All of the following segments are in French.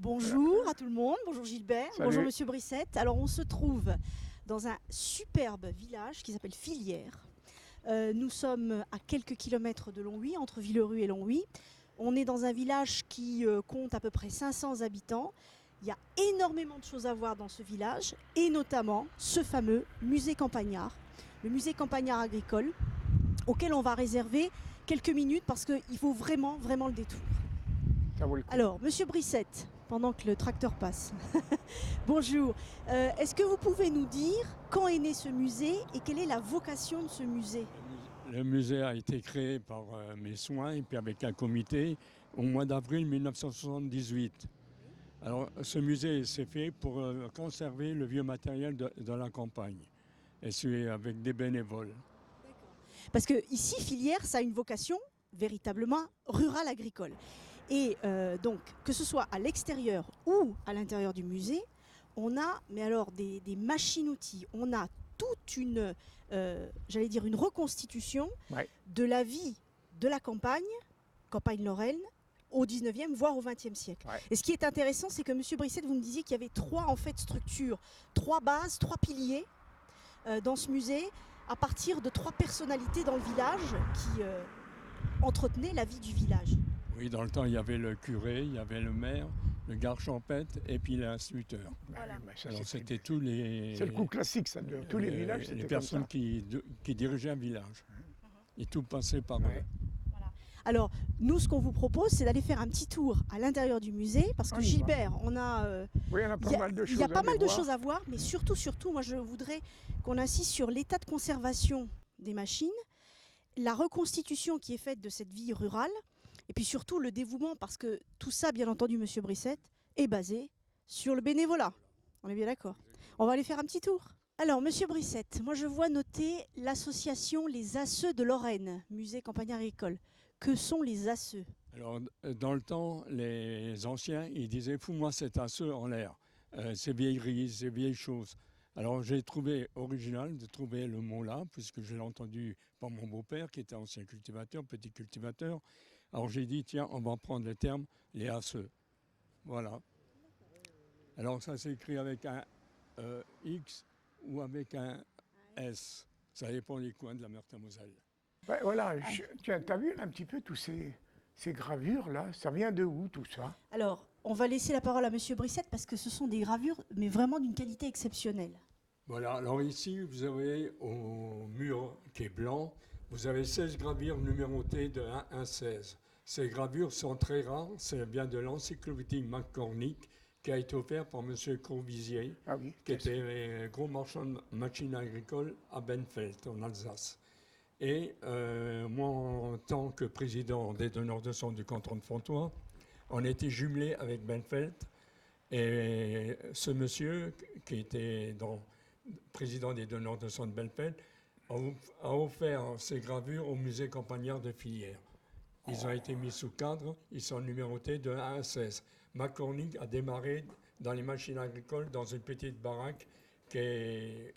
Bonjour à tout le monde, bonjour Gilbert, Salut. bonjour Monsieur Brissette. Alors on se trouve dans un superbe village qui s'appelle Fillières. Nous sommes à quelques kilomètres de Longwy, entre Villerue et Longwy. On est dans un village qui compte à peu près 500 habitants. Il y a énormément de choses à voir dans ce village et notamment ce fameux musée campagnard, le musée campagnard agricole, auquel on va réserver quelques minutes parce qu'il faut vraiment le détour. Ça vaut le coup. Alors, Monsieur Brissette, pendant que le tracteur passe, bonjour. Est-ce que vous pouvez nous dire quand est né ce musée et quelle est la vocation de ce musée? Le musée a été créé par mes soins et puis avec un comité au mois d'avril 1978. Alors, ce musée s'est fait pour conserver le vieux matériel de la campagne. Et c'est avec des bénévoles. Parce que ici, Fillières, ça a une vocation véritablement rurale agricole. Et donc, que ce soit à l'extérieur ou à l'intérieur du musée, on a, mais alors des machines-outils, on a toute une, j'allais dire une reconstitution de la vie de la campagne lorraine, au 19e, voire au 20e siècle. Ouais. Et ce qui est intéressant, c'est que M. Brissette, vous me disiez qu'il y avait trois en fait, structures, trois bases, trois piliers dans ce musée, à partir de trois personnalités dans le village qui entretenaient la vie du village. Oui, dans le temps, il y avait le curé, il y avait le maire, le garde champêtre et puis l'instituteur. Voilà. Ça, Alors, c'était tous les... c'est le coup classique, ça, de tous les villages. Les c'était personnes comme ça. qui dirigeaient un village. Et tout passait par eux. Ouais. Alors, nous, ce qu'on vous propose, c'est d'aller faire un petit tour à l'intérieur du musée, parce que On y va. Gilbert, on a... Oui, il y en a pas mal de choses. Il y a pas mal de voir. choses à voir, mais surtout, moi, je voudrais qu'on insiste sur l'état de conservation des machines, la reconstitution qui est faite de cette vie rurale, et puis surtout le dévouement, parce que tout ça, bien entendu, Monsieur Brissette, est basé sur le bénévolat. On est bien d'accord. On va aller faire un petit tour. Alors, Monsieur Brissette, moi je vois noter l'association Les Asseux de Lorraine, musée campagnard agricole. Que sont les Asseux? Alors, dans le temps, les anciens, ils disaient « fous-moi cet asseux en l'air, ces vieilleries, ces vieilles choses ». Alors, j'ai trouvé original de trouver le mot-là, puisque je l'ai entendu par mon beau-père, qui était ancien cultivateur, petit cultivateur. Alors, j'ai dit, tiens, on va prendre le terme « les asseux ». Voilà. Alors, ça s'écrit avec un X ou avec un S. Ça dépend des coins de la Meurthe-et-Moselle. Ben, voilà, tu as vu un petit peu tous ces gravures-là? Ça vient de où, tout ça? Alors, on va laisser la parole à Monsieur Brissette, parce que ce sont des gravures, mais vraiment d'une qualité exceptionnelle. Voilà, alors ici, vous avez au mur qui est blanc, vous avez 16 gravures numérotées de 1 à 16. Ces gravures sont très rares, c'est bien de l'encyclopédie McCormick qui a été offert par M. Courvisier, qui était gros marchand de machines agricoles à Benfeld, en Alsace. Et moi, en tant que président des donneurs de sang du canton de Fontois, on était jumelé avec Benfeld. Et ce monsieur, qui était président des donneurs de sang de Benfeld, a offert ces gravures au musée campagnard de Fillières. Ils ont été mis sous cadre, ils sont numérotés de 1 à 16. McCormick a démarré dans les machines agricoles dans une petite baraque qui est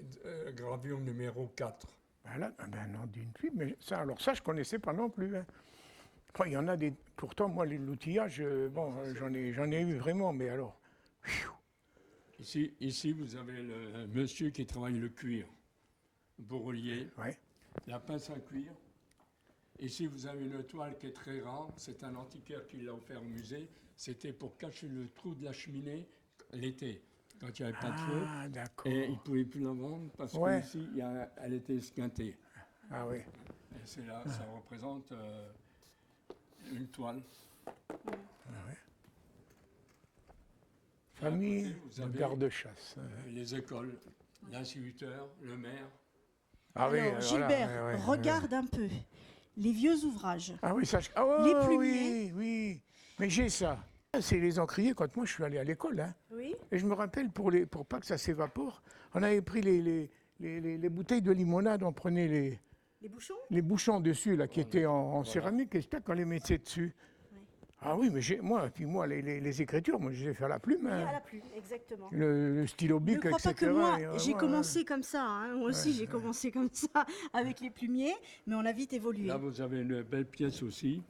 gravure numéro 4. Voilà, ben non, d'une fille, mais ça, alors ça, je ne connaissais pas non plus. Hein. Enfin, il y en a des... Pourtant, moi, l'outillage, bon, j'en ai eu vraiment, mais alors... Ici, vous avez le monsieur qui travaille le cuir, bourrelier, la pince à cuir. Ici, vous avez une toile qui est très rare, c'est un antiquaire qui l'a offert au musée. C'était pour cacher le trou de la cheminée l'été, quand il n'y avait pas de feu. Ah, d'accord. Et il ne pouvait plus la vendre parce qu'ici, elle était esquintée. Ah oui. Et c'est là, ça représente une toile. Ah, ouais. Famille de garde-chasse. Les écoles, l'instituteur, le maire. Ah oui, alors, Gilbert, regarde un peu les vieux ouvrages. Ah oui, ça... les plumiers. Oui. Mais j'ai ça. C'est les encriers quand moi je suis allé à l'école. Hein. Oui. Et je me rappelle, pour pas que ça s'évapore, on avait pris les bouteilles de limonade, on prenait les bouchons dessus, là, qui étaient en céramique, et c'était qu'on les mettait dessus. Oui. Ah oui, mais moi, les écritures, moi, je les ai fait à la plume. Hein. Oui, à la plume, exactement. Le stylo bic, etc. Ne crois pas que moi, j'ai commencé comme ça. Hein. Moi aussi, j'ai commencé comme ça, avec les plumiers, mais on a vite évolué. Là, vous avez une belle pièce aussi.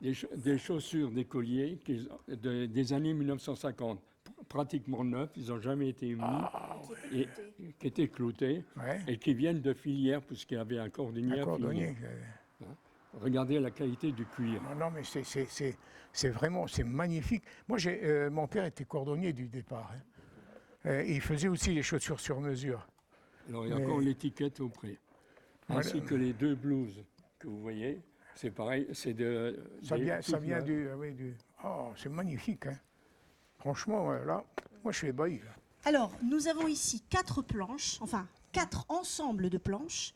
des chaussures, des colliers des années 1950, pratiquement neufs, ils n'ont jamais été émis, et qui étaient cloutés, Ouais. et qui viennent de filières, puisqu'il y avait un cordonnier. Un cordonnier. Regardez la qualité du cuir. Non, mais c'est vraiment, c'est magnifique. Moi, mon père était cordonnier du départ. Hein. Et il faisait aussi les chaussures sur mesure. Alors il y a encore l'étiquette au prix, ainsi que les 2 blouses que vous voyez. C'est pareil, c'est de... Ça vient du... Oh, c'est magnifique. Hein. Franchement, là, moi, je suis ébahi. Là. Alors, nous avons ici 4 planches, enfin 4 ensembles de planches,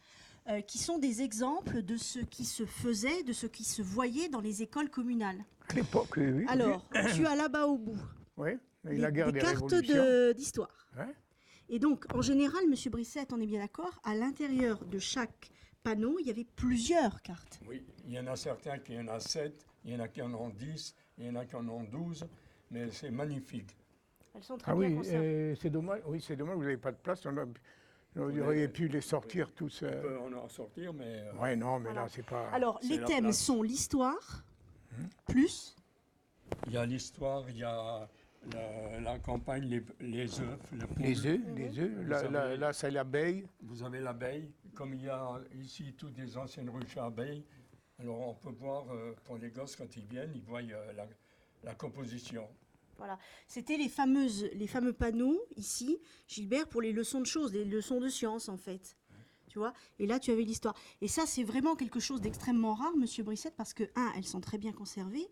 qui sont des exemples de ce qui se faisait, de ce qui se voyait dans les écoles communales. À l'époque, oui. Alors, tu as là-bas au bout Oui, des des cartes révolutions. d'histoire. Ouais. Et donc, en général, M. Brissette, on est bien d'accord, à l'intérieur de chaque panneau, il y avait plusieurs cartes. Oui, il y en a certains qui en ont 7, il y en a qui en ont 10, il y en a qui en ont 12, mais c'est magnifique. Elles sont très Ah bien oui, conservées. c'est dommage. Oui, c'est dommage, vous n'avez pas de place. Vous auriez pu les sortir tous. On peut en sortir, mais... Ouais, non, mais Voilà. là, c'est pas. Alors, c'est les la thèmes place. sont l'histoire, plus Il y a l'histoire, il y a la campagne, les œufs, le poule. Les œufs. Là, c'est l'abeille. Vous avez l'abeille. Comme il y a ici toutes des anciennes ruches à abeilles, alors on peut voir, pour les gosses, quand ils viennent, ils voient la composition. Voilà, c'était les fameux panneaux ici, Gilbert, pour les leçons de choses, les leçons de sciences en fait. Tu vois. Et là, tu avais l'histoire. Et ça, c'est vraiment quelque chose d'extrêmement rare, Monsieur Brissette, parce que, 1, elles sont très bien conservées,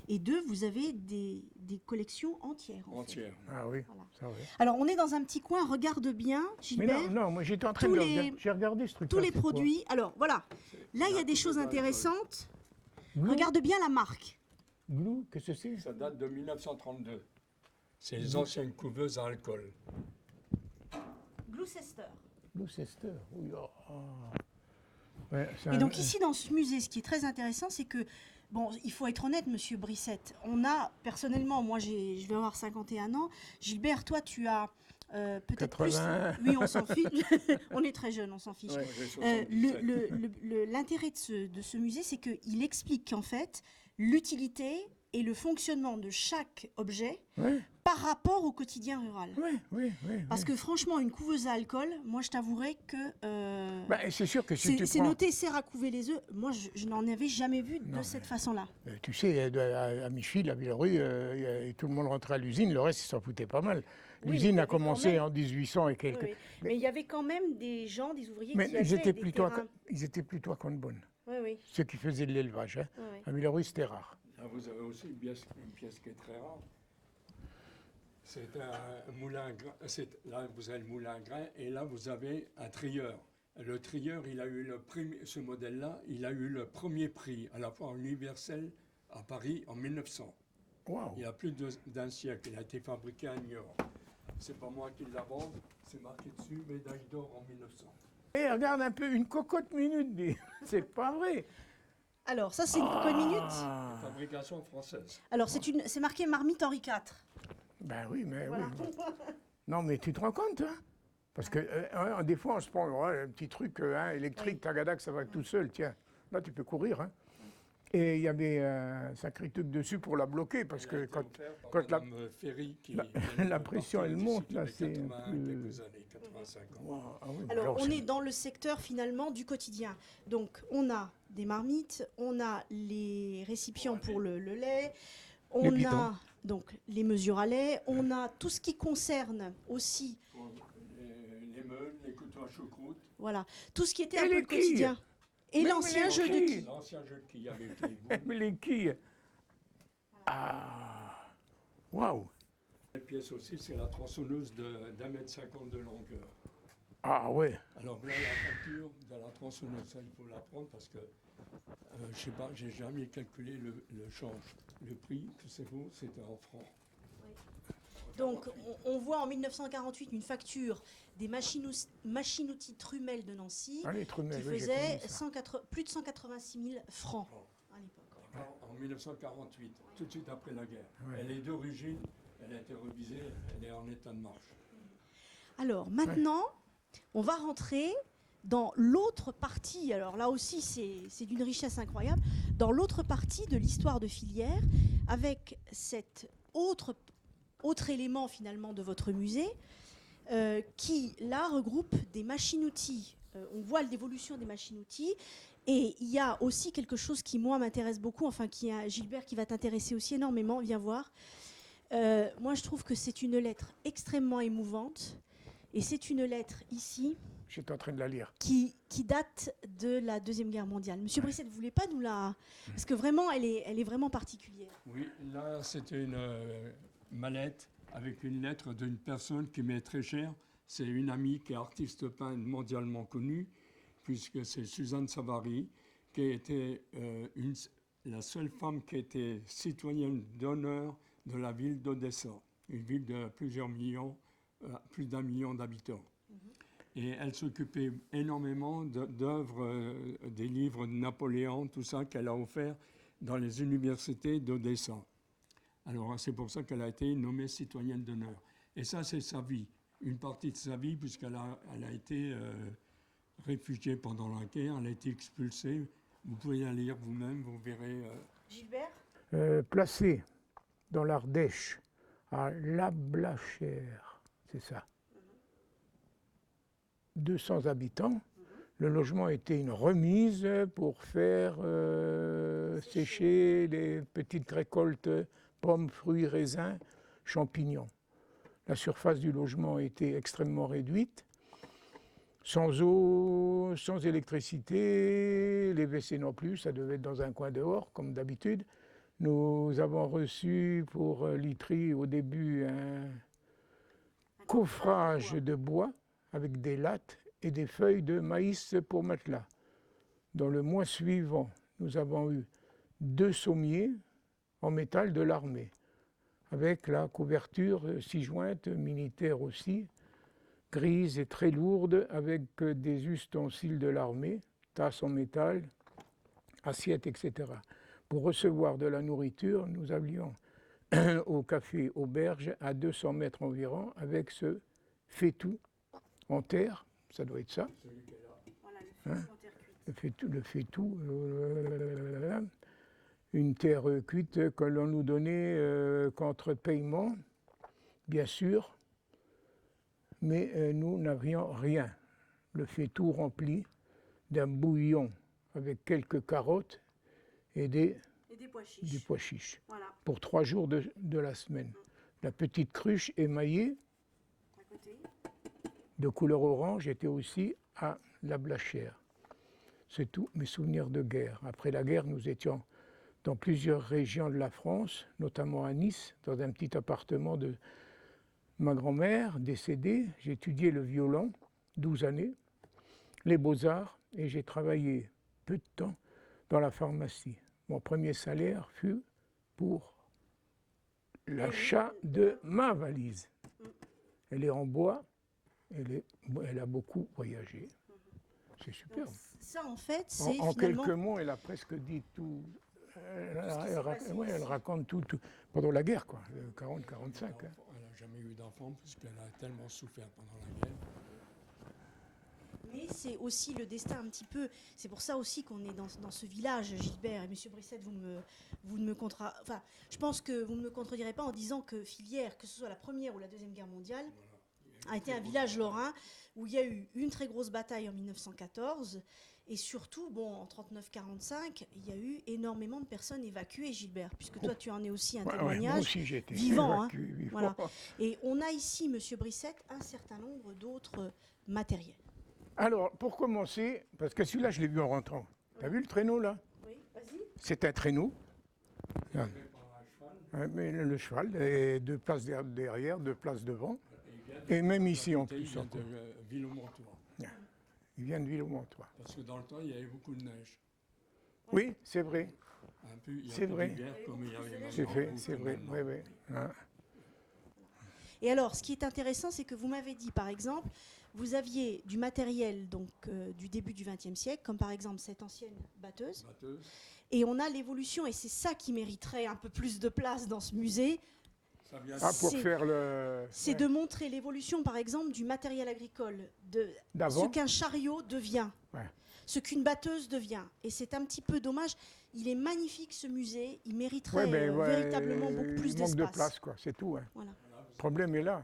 et 2, vous avez des collections entières. En fait. Entière. Ah oui, Voilà. ça oui. Alors, on est dans un petit coin, regarde bien, Mais Gilbert, non, moi j'étais en train tous de les- regarder. J'ai regardé ce truc. tous les produits. Alors, voilà, là, il y a des choses intéressantes. Regarde bien la marque. Glou, qu'est-ce que c'est? Ça date de 1932. C'est les anciennes couveuses à alcool. Gloucester. Gloucester. Oui, oh, oh. Ouais, c'est Et un- donc ici, dans ce musée, ce qui est très intéressant, c'est que, bon, il faut être honnête, Monsieur Brissette, on a, personnellement, moi je vais avoir 51 ans, Gilbert, toi tu as peut-être 80. plus... Oui, on s'en fiche, on est très jeune, on s'en fiche. Ouais, j'ai 77. L'intérêt de ce musée, c'est qu'il explique en fait l'utilité et le fonctionnement de chaque objet Oui, par rapport au quotidien rural. oui. Parce que franchement, une couveuse à alcool, moi je t'avouerai que... Bah, c'est sûr que si tu c'est prends... noté sert à couver les œufs. Moi, je n'en avais jamais vu de Non, cette façon-là. Tu sais, à Michville, à Villerue, tout le monde rentrait à l'usine, le reste, ils s'en foutaient pas mal. Oui, L'usine mais a commencé quand même- en 1800 et quelques. Oui, oui. Mais il y avait quand même des gens, des ouvriers Mais qui ils avaient étaient, des plutôt terrains. ils étaient plutôt à Conbonne, Oui, oui. ceux qui faisaient de l'élevage. Hein. Oui, oui. À Villerue, c'était rare. Là, vous avez aussi une pièce qui est très rare. C'est un moulin à grain. Là, vous avez le moulin à grain et là, vous avez un trieur. Le trieur, il a eu ce modèle-là, il a eu le premier prix à la foire universelle à Paris en 1900. Waouh! Il y a plus d'un siècle. Il a été fabriqué à Niort. C'est pas moi qui la vends, c'est marqué dessus, médaille d'or en 1900. Et regarde un peu, une cocotte minute, dis. C'est pas vrai. Alors, ça, c'est une cocotte minute. Ah. Fabrication française. Alors, c'est marqué marmite Henri IV. Ben oui, mais Voilà. oui. Non, mais tu te rends compte, hein? Parce que des fois, on se prend ouais, un petit truc électrique, Oui. tagadac, ça va tout seul, tiens. Là, tu peux courir, hein? Et il y avait un sacré truc dessus pour la bloquer, parce Il a que été quand offert par quand la- Madame Ferry, qui la- vient de la pression, partir elle d'ici monte, là, depuis c'est un 80 peu- quelques années, 85 ans. Wow, ah oui, Alors, on c'est- est dans le secteur, finalement, du quotidien. Donc, on a des marmites, on a les récipients pour le lait, on bidons. a donc les mesures à lait, on a tout ce qui concerne aussi, Pour les meules, les couteaux à choucroute, voilà, tout ce qui était Et un peu les le quotidien. Et Même l'ancien les jeu de quilles. quilles. l'ancien jeu de quilles avec les boules. Mais les quilles. Ah, waouh. La pièce aussi, c'est la tronçonneuse d'1,50 m de longueur. Ah ouais. Alors là, la facture de la tronçonneuse, ça, il faut la prendre parce que, je sais pas, j'ai jamais calculé le change. Le prix que c'est vaut, c'était en francs. Donc, on voit en 1948 une facture des machines-outils Trumel de Nancy Ah, les trumelles, qui oui, j'ai faisait connu ça. plus de 186 000 francs à l'époque. En 1948, tout de suite après la guerre. Ouais. Elle est d'origine, elle a été revisée, elle est en état de marche. Alors, maintenant, on va rentrer dans l'autre partie. Alors là aussi, c'est d'une richesse incroyable. dans l'autre partie de l'histoire de Filière, avec cet autre élément finalement de votre musée, qui là regroupe des machines-outils. On voit l'évolution des machines-outils. Et il y a aussi quelque chose qui, moi, m'intéresse beaucoup, enfin, Gilbert, qui va t'intéresser aussi énormément, viens voir. Moi, je trouve que c'est une lettre extrêmement émouvante. Et c'est une lettre, ici, j'étais en train de la lire, qui date de la Deuxième Guerre mondiale. Monsieur Brisset, vous ne voulez pas nous la... Parce que vraiment, elle est vraiment particulière. Oui, là, c'était une mallette avec une lettre d'une personne qui m'est très chère. C'est une amie qui est artiste peintre mondialement connue, puisque c'est Suzanne Savary, qui a été la seule femme qui a été citoyenne d'honneur de la ville d'Odessa, une ville de plusieurs millions, plus d'1 million d'habitants. Et elle s'occupait énormément d'œuvres, des livres de Napoléon, tout ça qu'elle a offert dans les universités d'Odessa. Alors c'est pour ça qu'elle a été nommée citoyenne d'honneur. Et ça, c'est sa vie, une partie de sa vie, puisqu'elle a été réfugiée pendant la guerre, elle a été expulsée. Vous pouvez la lire vous-même, vous verrez. Gilbert placé dans l'Ardèche, à Lablachère, c'est ça. 200 habitants. Le logement était une remise pour faire sécher les petites récoltes, pommes, fruits, raisins, champignons. La surface du logement était extrêmement réduite, sans eau, sans électricité, les WC non plus, ça devait être dans un coin dehors, comme d'habitude. Nous avons reçu pour literie au début un coffrage de bois avec des lattes et des feuilles de maïs pour matelas. Dans le mois suivant, nous avons eu 2 sommiers en métal de l'armée, avec la couverture 6 jointes, militaire aussi, grise et très lourde, avec des ustensiles de l'armée, tasses en métal, assiettes, etc. Pour recevoir de la nourriture, nous allions au café Auberge à 200 mètres environ avec ce fétou en terre, ça doit être ça. Voilà, le fétou en terre cuite. Le fétou, une terre cuite que l'on nous donnait contre paiement, bien sûr, mais nous n'avions rien. Le fétou rempli d'un bouillon avec quelques carottes et des pois chiches. Voilà. Pour 3 jours de la semaine. La petite cruche émaillée À côté. de couleur orange était aussi à la Blachère. C'est tout mes souvenirs de guerre. Après la guerre, nous étions dans plusieurs régions de la France, notamment à Nice, dans un petit appartement de ma grand-mère décédée. J'ai étudié le violon, 12 années, les beaux-arts, et j'ai travaillé peu de temps dans la pharmacie. Mon premier salaire fut pour l'achat de ma valise. Elle est en bois, elle a beaucoup voyagé. C'est super. Donc, ça, en fait, c'est En finalement... quelques mots, elle a presque dit tout. Elle raconte tout pendant la guerre, quoi, 40-45. Elle n'a jamais eu d'enfant puisqu'elle a tellement souffert pendant la guerre. Mais c'est aussi le destin un petit peu. C'est pour ça aussi qu'on est dans ce village, Gilbert et Monsieur Brisset. Je pense que vous ne me contredirez pas en disant que Filière, que ce soit la Première ou la Deuxième Guerre mondiale, a été un village lorrain où il y a eu une très grosse bataille en 1914 et surtout, en 39-45, il y a eu énormément de personnes évacuées, Gilbert, puisque toi tu en es aussi un témoignage moi aussi, j'ai été vivant. évacué, vivant. Voilà. Et on a ici, Monsieur Brisset, un certain nombre d'autres matériels. Alors, pour commencer, parce que celui-là, je l'ai vu en rentrant. T'as vu le traîneau, là? Oui, vas-y. C'est un traîneau. Mais le cheval, et 2 places derrière, 2 places devant. Et même ici, en plus. Il vient de Ville-au-Montois. Il vient de Ville-au-Montois. Parce que dans le temps, il y avait beaucoup de neige. Oui, c'est vrai. C'est vrai. C'est vrai, oui, oui. Hein. Et alors, ce qui est intéressant, c'est que vous m'avez dit, par exemple, vous aviez du matériel donc, du début du XXe siècle, comme par exemple cette ancienne batteuse. Et on a l'évolution, et c'est ça qui mériterait un peu plus de place dans ce musée. C'est de montrer l'évolution, par exemple, du matériel agricole, de ce qu'un chariot devient. Ouais. ce qu'une batteuse devient. Et c'est un petit peu dommage. Il est magnifique ce musée, il mériterait Ouais, véritablement beaucoup plus il manque de d'espace. place, quoi, c'est tout. Hein. Voilà. Le problème est là.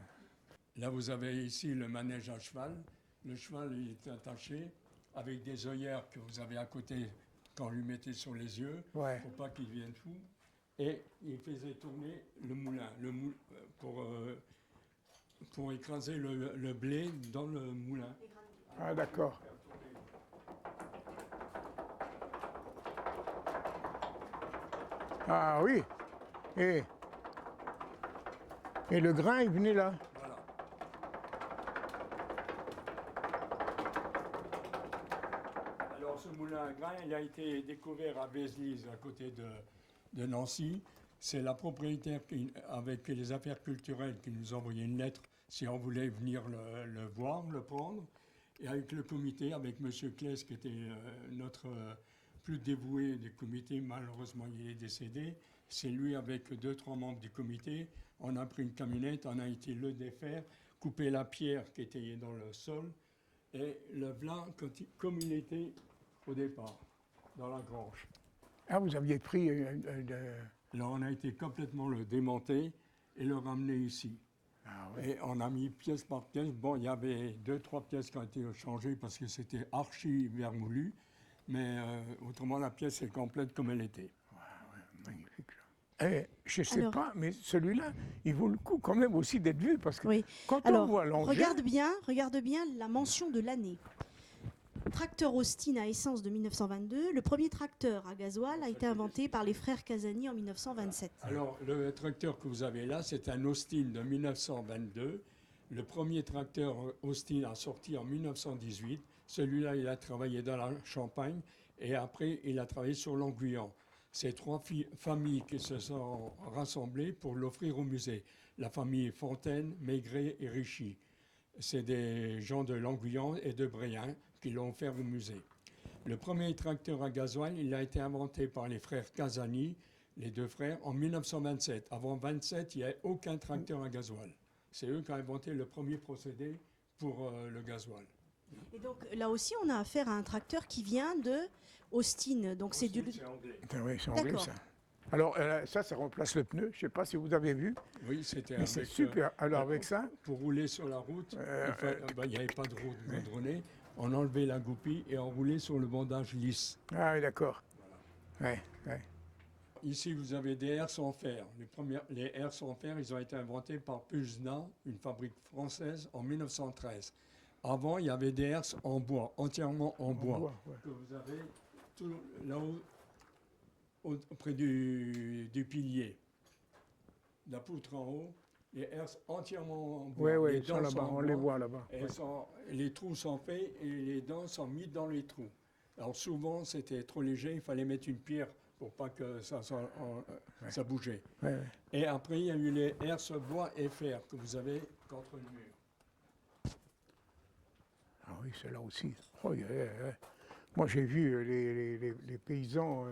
Là, vous avez ici le manège à cheval. Le cheval, il est attaché avec des œillères que vous avez à côté quand vous lui mettez sur les yeux, Ouais. pour pas qu'il devienne fou. Et il faisait tourner le moulin, pour écraser le blé dans le moulin. Ah, d'accord. Ah oui. Et le grain, il venait là. Voilà. Alors ce moulin à grain, il a été découvert à Vézelise, à côté de Nancy. C'est la propriétaire avec les affaires culturelles qui nous a envoyé une lettre si on voulait venir le voir, le prendre. Et avec le comité, avec M. Claes, qui était notre plus dévoué du comité, malheureusement il est décédé. C'est lui avec 2-3 membres du comité. On a pris une camionnette, on a été le défaire, couper la pierre qui était dans le sol et le blanc comme il était au départ, dans la grange. Ah, vous aviez pris... Là, on a été complètement le démonter et le ramener ici. Ah, oui. Et on a mis pièce par pièce. Bon, il y avait 2-3 pièces qui ont été changées parce que c'était archi vermoulu. Mais autrement, la pièce est complète comme elle était. Magnifique. Je ne sais pas, mais celui-là, il vaut le coup quand même aussi d'être vu, parce que quand on voit l'engin... regarde bien la mention de l'année. Tracteur Austin à essence de 1922. Le premier tracteur à gasoil a été inventé par les frères Casani en 1927. Alors, le tracteur que vous avez là, c'est un Austin de 1922. Le premier tracteur Austin a sorti en 1918. Celui-là, il a travaillé dans la Champagne et après, il a travaillé sur l'Anguillan. C'est 3 familles qui se sont rassemblées pour l'offrir au musée. La famille Fontaine, Maigret et Richy. C'est des gens de l'Anguillan et de Bréhin qui l'ont offert au musée. Le premier tracteur à gasoil, il a été inventé par les frères Casani, les 2 frères, en 1927. Avant 27, il n'y avait aucun tracteur à gasoil. C'est eux qui ont inventé le premier procédé pour le gasoil. Et donc là aussi, on a affaire à un tracteur qui vient de Austin. Donc c'est du... C'est anglais. Oui, c'est anglais, ça. Alors ça remplace le pneu. Je ne sais pas si vous avez vu. Oui, c'était mais c'est super. Alors avec ça... Pour rouler sur la route, il n'y avait pas de route goudronnée. On enlevait la goupille et on roulait sur le bandage lisse. Ah oui, d'accord. Voilà. Ouais. Ici, vous avez des herses en fer. Les herses en fer, ils ont été inventés par Puzna, une fabrique française, en 1913. Avant, il y avait des herses en bois, entièrement en bois. Que vous avez tout là-haut, près du pilier. La poutre en haut, les herses entièrement en bois. Oui, ils sont là-bas, on les voit là-bas. Les trous sont faits et les dents sont mises dans les trous. Alors souvent, c'était trop léger, il fallait mettre une pierre pour pas que ça bougeait. Ouais. Et après, il y a eu les herses bois et fer que vous avez contre le mur. Ah oui, celle-là aussi. Oh, moi, j'ai vu les paysans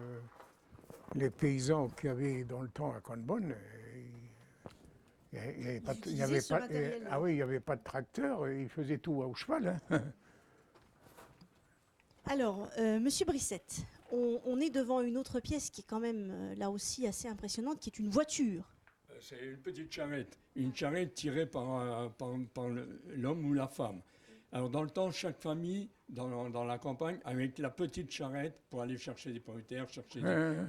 qu'il y avait dans le temps à Conbonne. Il n'y avait pas de tracteur, ils faisaient tout au cheval. Hein. Alors, Monsieur Brissette, on est devant une autre pièce qui est quand même là aussi assez impressionnante, qui est une voiture. C'est une petite charrette. Une charrette tirée par l'homme ou la femme. Alors dans le temps, chaque famille, dans la campagne, avec la petite charrette pour aller chercher des pommes de terre, chercher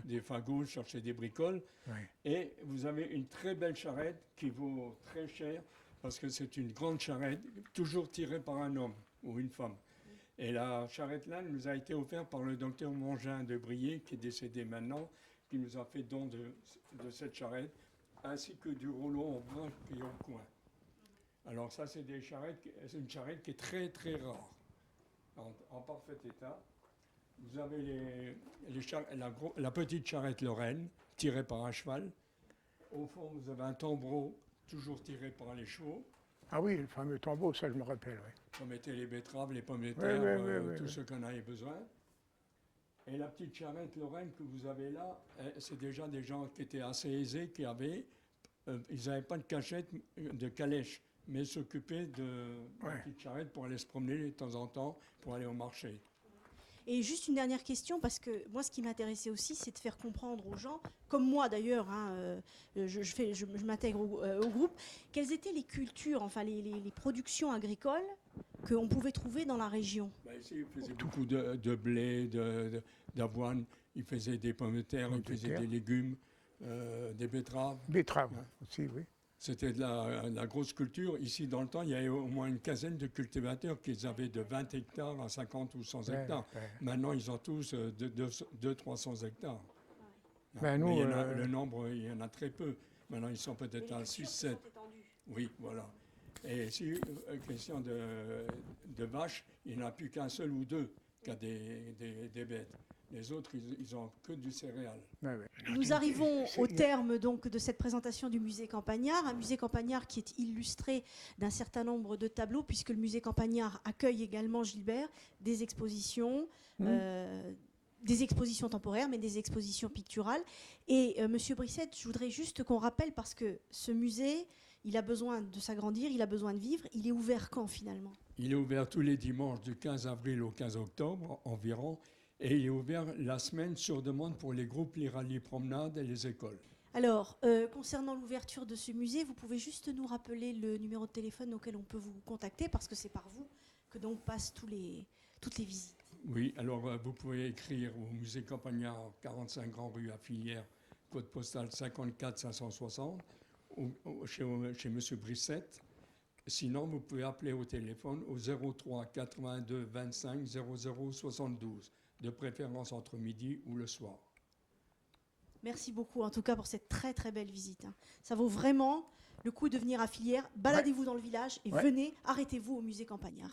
des fagots, chercher des bricoles. Ouais. Et vous avez une très belle charrette qui vaut très cher parce que c'est une grande charrette, toujours tirée par un homme ou une femme. Et la charrette-là nous a été offerte par le docteur Mangin de Briey, qui est décédé maintenant, qui nous a fait don de cette charrette, ainsi que du rouleau en bois qui est au coin. Alors ça, c'est une charrette qui est très très rare, en parfait état. Vous avez la petite charrette Lorraine, tirée par un cheval. Au fond, vous avez un tombereau, toujours tiré par les chevaux. Ah oui, le fameux tombeau, ça je me rappelle. Oui. On mettait les betteraves, les pommes de terre, tout ce qu'on avait besoin. Et la petite charrette Lorraine que vous avez là, c'est déjà des gens qui étaient assez aisés, qui avaient, ils n'avaient pas de cachette, de calèche, mais s'occupaient de la petite charrette pour aller se promener de temps en temps, pour aller au marché. Et juste une dernière question, parce que moi, ce qui m'intéressait aussi, c'est de faire comprendre aux gens, comme moi d'ailleurs, je m'intègre au groupe, quelles étaient les cultures, enfin les productions agricoles qu'on pouvait trouver dans la région. Ici, ils faisaient beaucoup de blé, d'avoine, ils faisaient des pommes de terre, ils faisaient des légumes, des betteraves. Betteraves aussi, oui. C'était de la grosse culture. Ici, dans le temps, il y avait au moins une quinzaine de cultivateurs qui avaient de 20 hectares à 50 ou 100 hectares. Maintenant, ils ont tous 200-300 hectares. Ben, nous, mais le nombre, il y en a très peu. Maintenant, ils sont peut-être à 6-7. Oui, voilà. Et si, question de vaches, il n'y en a plus qu'un seul ou deux qui a des bêtes. Les autres, ils ont que du céréal. Nous arrivons au terme donc de cette présentation du musée Campagnard, un musée Campagnard qui est illustré d'un certain nombre de tableaux, puisque le musée Campagnard accueille également, Gilbert, des expositions temporaires, mais des expositions picturales. Et Monsieur Brissette, je voudrais juste qu'on rappelle, parce que ce musée, il a besoin de s'agrandir, il a besoin de vivre. Il est ouvert quand finalement? Il est ouvert tous les dimanches du 15 avril au 15 octobre environ. Et il est ouvert la semaine sur demande pour les groupes, les rallyes promenades et les écoles. Alors, concernant l'ouverture de ce musée, vous pouvez juste nous rappeler le numéro de téléphone auquel on peut vous contacter, parce que c'est par vous que donc passent toutes les visites. Oui, alors vous pouvez écrire au musée Campagnard, 45 Grand Rue à Filière, code postal 54 560, chez M. Brissette. Sinon, vous pouvez appeler au téléphone au 03 82 25 00 72. De préférence entre midi ou le soir. Merci beaucoup en tout cas pour cette très très belle visite. Ça vaut vraiment le coup de venir à Filière. Baladez-vous dans le village et venez, arrêtez-vous au musée Campagnard.